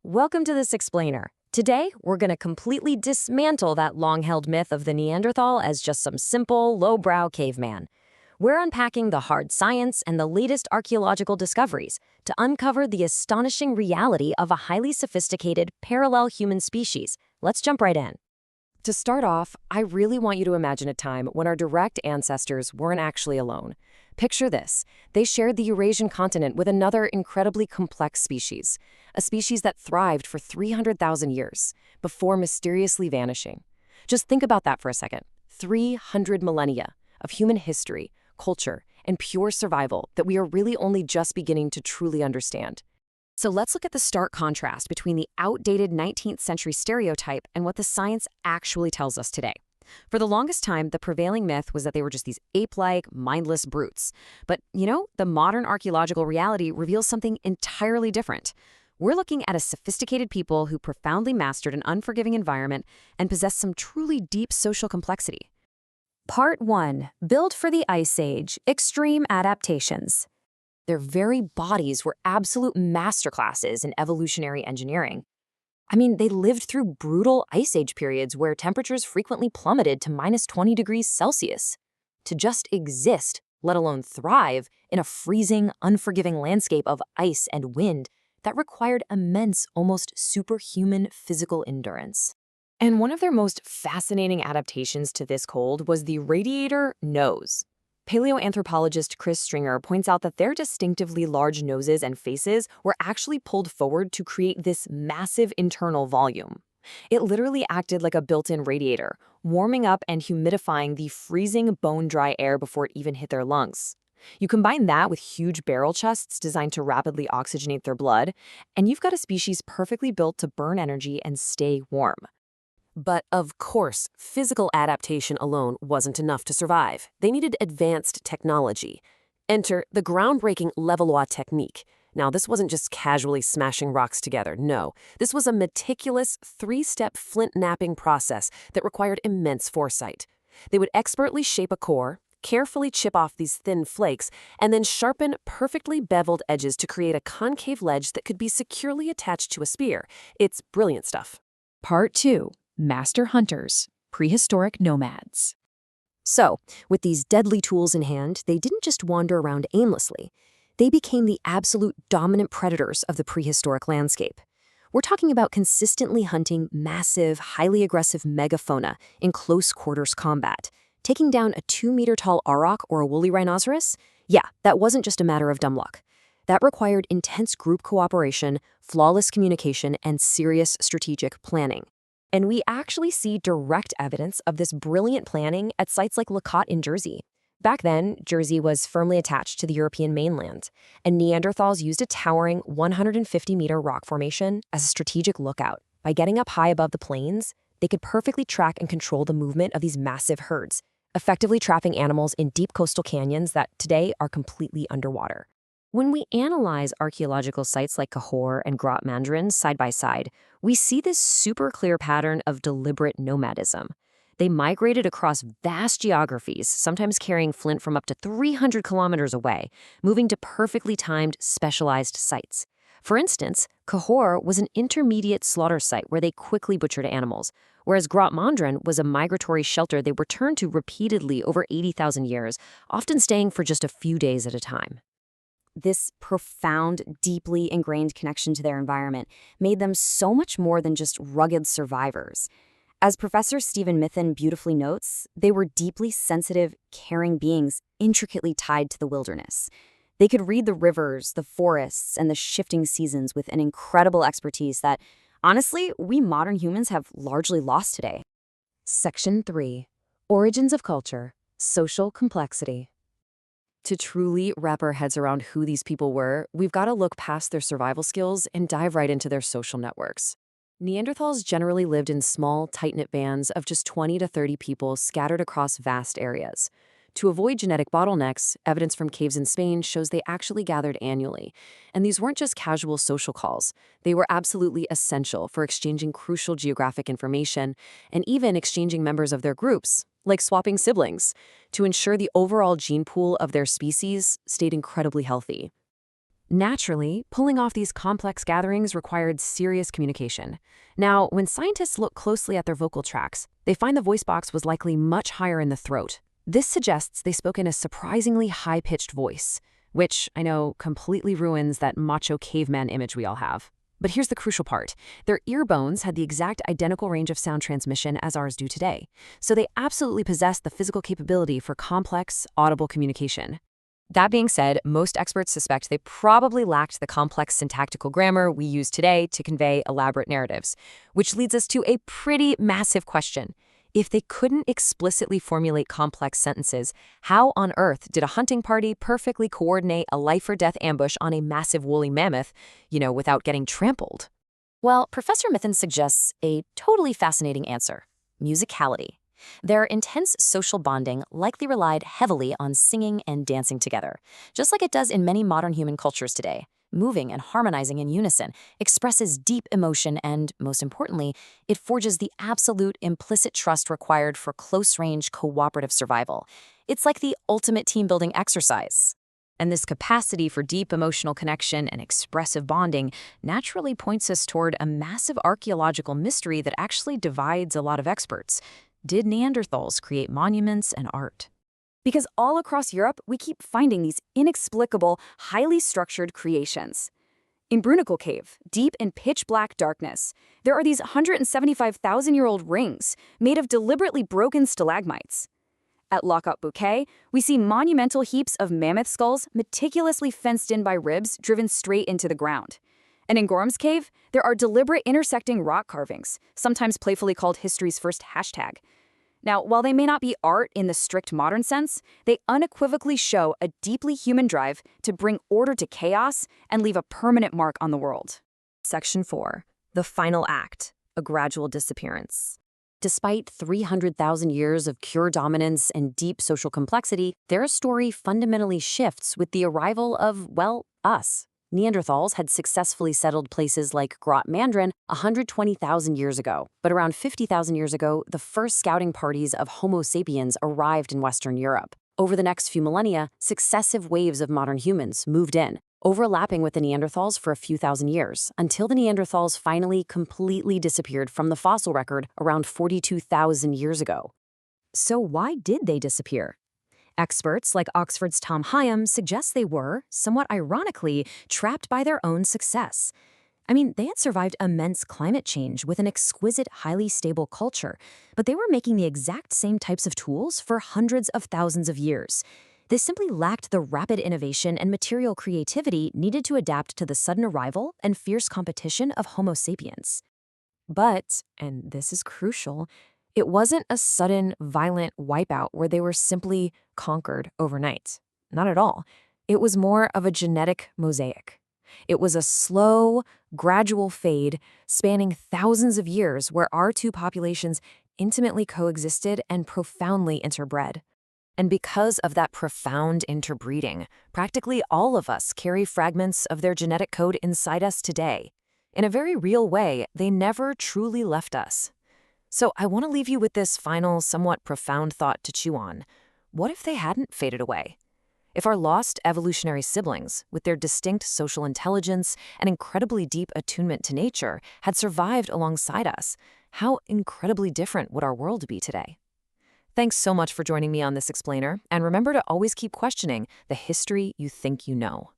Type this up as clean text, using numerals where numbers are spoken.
Welcome to This Explainer. Today, we're going to completely dismantle that long-held myth of the Neanderthal as just some simple, lowbrow caveman. We're unpacking the hard science and the latest archaeological discoveries to uncover the astonishing reality of a highly sophisticated, parallel human species. Let's jump right in. To start off, I really want you to imagine a time when our direct ancestors weren't actually alone. Picture this. They shared the Eurasian continent with another incredibly complex species, a species that thrived for 300,000 years before mysteriously vanishing. Just think about that for a second. 300 millennia of human history, culture, and pure survival that we are really only just beginning to truly understand. So let's look at the stark contrast between the outdated 19th century stereotype and what the science actually tells us today. For the longest time, the prevailing myth was that they were just these ape-like, mindless brutes. But, the modern archaeological reality reveals something entirely different. We're looking at a sophisticated people who profoundly mastered an unforgiving environment and possessed some truly deep social complexity. Part 1. Built for the Ice Age, Extreme Adaptations. Their very bodies were absolute masterclasses in evolutionary engineering. They lived through brutal ice age periods where temperatures frequently plummeted to -20 degrees Celsius. To just exist, let alone thrive, in a freezing, unforgiving landscape of ice and wind that required immense, almost superhuman physical endurance. And one of their most fascinating adaptations to this cold was the radiator nose. Paleoanthropologist Chris Stringer points out that their distinctively large noses and faces were actually pulled forward to create this massive internal volume. It literally acted like a built-in radiator, warming up and humidifying the freezing bone-dry air before it even hit their lungs. You combine that with huge barrel chests designed to rapidly oxygenate their blood, and you've got a species perfectly built to burn energy and stay warm. But of course, physical adaptation alone wasn't enough to survive. They needed advanced technology. Enter the groundbreaking Levallois technique. Now, this wasn't just casually smashing rocks together. No, this was a meticulous, three-step flint-knapping process that required immense foresight. They would expertly shape a core, carefully chip off these thin flakes, and then sharpen perfectly beveled edges to create a concave ledge that could be securely attached to a spear. It's brilliant stuff. Part 2. Master hunters, prehistoric nomads. So, with these deadly tools in hand, they didn't just wander around aimlessly. They became the absolute dominant predators of the prehistoric landscape. We're talking about consistently hunting massive, highly aggressive megafauna in close quarters combat. Taking down a 2-meter-tall auroch or a woolly rhinoceros? Yeah, that wasn't just a matter of dumb luck. That required intense group cooperation, flawless communication, and serious strategic planning. And we actually see direct evidence of this brilliant planning at sites like Lacotte in Jersey. Back then, Jersey was firmly attached to the European mainland, and Neanderthals used a towering 150-meter rock formation as a strategic lookout. By getting up high above the plains, they could perfectly track and control the movement of these massive herds, effectively trapping animals in deep coastal canyons that today are completely underwater. When we analyze archaeological sites like Cahors and Grotte Mandrin side by side, we see this super clear pattern of deliberate nomadism. They migrated across vast geographies, sometimes carrying flint from up to 300 kilometers away, moving to perfectly timed, specialized sites. For instance, Cahors was an intermediate slaughter site where they quickly butchered animals, whereas Grotte Mandrin was a migratory shelter they returned to repeatedly over 80,000 years, often staying for just a few days at a time. This profound, deeply ingrained connection to their environment made them so much more than just rugged survivors. As Professor Stephen Mithen beautifully notes, they were deeply sensitive, caring beings intricately tied to the wilderness. They could read the rivers, the forests, and the shifting seasons with an incredible expertise that, honestly, we modern humans have largely lost today. Section 3. Origins of Culture, Social Complexity. To truly wrap our heads around who these people were, we've got to look past their survival skills and dive right into their social networks. Neanderthals generally lived in small, tight-knit bands of just 20 to 30 people scattered across vast areas. To avoid genetic bottlenecks, evidence from caves in Spain shows they actually gathered annually. And these weren't just casual social calls. They were absolutely essential for exchanging crucial geographic information and even exchanging members of their groups, like swapping siblings, to ensure the overall gene pool of their species stayed incredibly healthy. Naturally, pulling off these complex gatherings required serious communication. Now, when scientists look closely at their vocal tracts, they find the voice box was likely much higher in the throat. This suggests they spoke in a surprisingly high-pitched voice, which, I know, completely ruins that macho caveman image we all have. But here's the crucial part. Their ear bones had the exact identical range of sound transmission as ours do today, so they absolutely possessed the physical capability for complex, audible communication. That being said, most experts suspect they probably lacked the complex syntactical grammar we use today to convey elaborate narratives, which leads us to a pretty massive question. If they couldn't explicitly formulate complex sentences, how on earth did a hunting party perfectly coordinate a life-or-death ambush on a massive woolly mammoth, without getting trampled? Well, Professor Mithun suggests a totally fascinating answer: musicality. Their intense social bonding likely relied heavily on singing and dancing together, just like it does in many modern human cultures today. Moving and harmonizing in unison expresses deep emotion and, most importantly, it forges the absolute implicit trust required for close-range cooperative survival. It's like the ultimate team-building exercise. And this capacity for deep emotional connection and expressive bonding naturally points us toward a massive archaeological mystery that actually divides a lot of experts. Did Neanderthals create monuments and art? Because all across Europe, we keep finding these inexplicable, highly structured creations. In Brunicle Cave, deep in pitch-black darkness, there are these 175,000-year-old rings made of deliberately broken stalagmites. At Lockup Bouquet, we see monumental heaps of mammoth skulls meticulously fenced in by ribs driven straight into the ground. And in Gorham's Cave, there are deliberate intersecting rock carvings, sometimes playfully called history's first hashtag. Now, while they may not be art in the strict modern sense, they unequivocally show a deeply human drive to bring order to chaos and leave a permanent mark on the world. Section 4. The Final Act, a Gradual Disappearance. Despite 300,000 years of pure dominance and deep social complexity, their story fundamentally shifts with the arrival of, us. Neanderthals had successfully settled places like Grot Mandrin 120,000 years ago, but around 50,000 years ago, the first scouting parties of Homo sapiens arrived in Western Europe. Over the next few millennia, successive waves of modern humans moved in, overlapping with the Neanderthals for a few thousand years, until the Neanderthals finally completely disappeared from the fossil record around 42,000 years ago. So why did they disappear? Experts like Oxford's Tom Hyam suggest they were, somewhat ironically, trapped by their own success. I mean, they had survived immense climate change with an exquisite, highly stable culture, but they were making the exact same types of tools for hundreds of thousands of years. They simply lacked the rapid innovation and material creativity needed to adapt to the sudden arrival and fierce competition of Homo sapiens. But, and this is crucial, it wasn't a sudden, violent wipeout where they were simply conquered overnight. Not at all. It was more of a genetic mosaic. It was a slow, gradual fade spanning thousands of years where our two populations intimately coexisted and profoundly interbred. And because of that profound interbreeding, practically all of us carry fragments of their genetic code inside us today. In a very real way, they never truly left us. So I want to leave you with this final, somewhat profound thought to chew on. What if they hadn't faded away? If our lost evolutionary siblings, with their distinct social intelligence and incredibly deep attunement to nature, had survived alongside us, how incredibly different would our world be today? Thanks so much for joining me on this explainer, and remember to always keep questioning the history you think you know.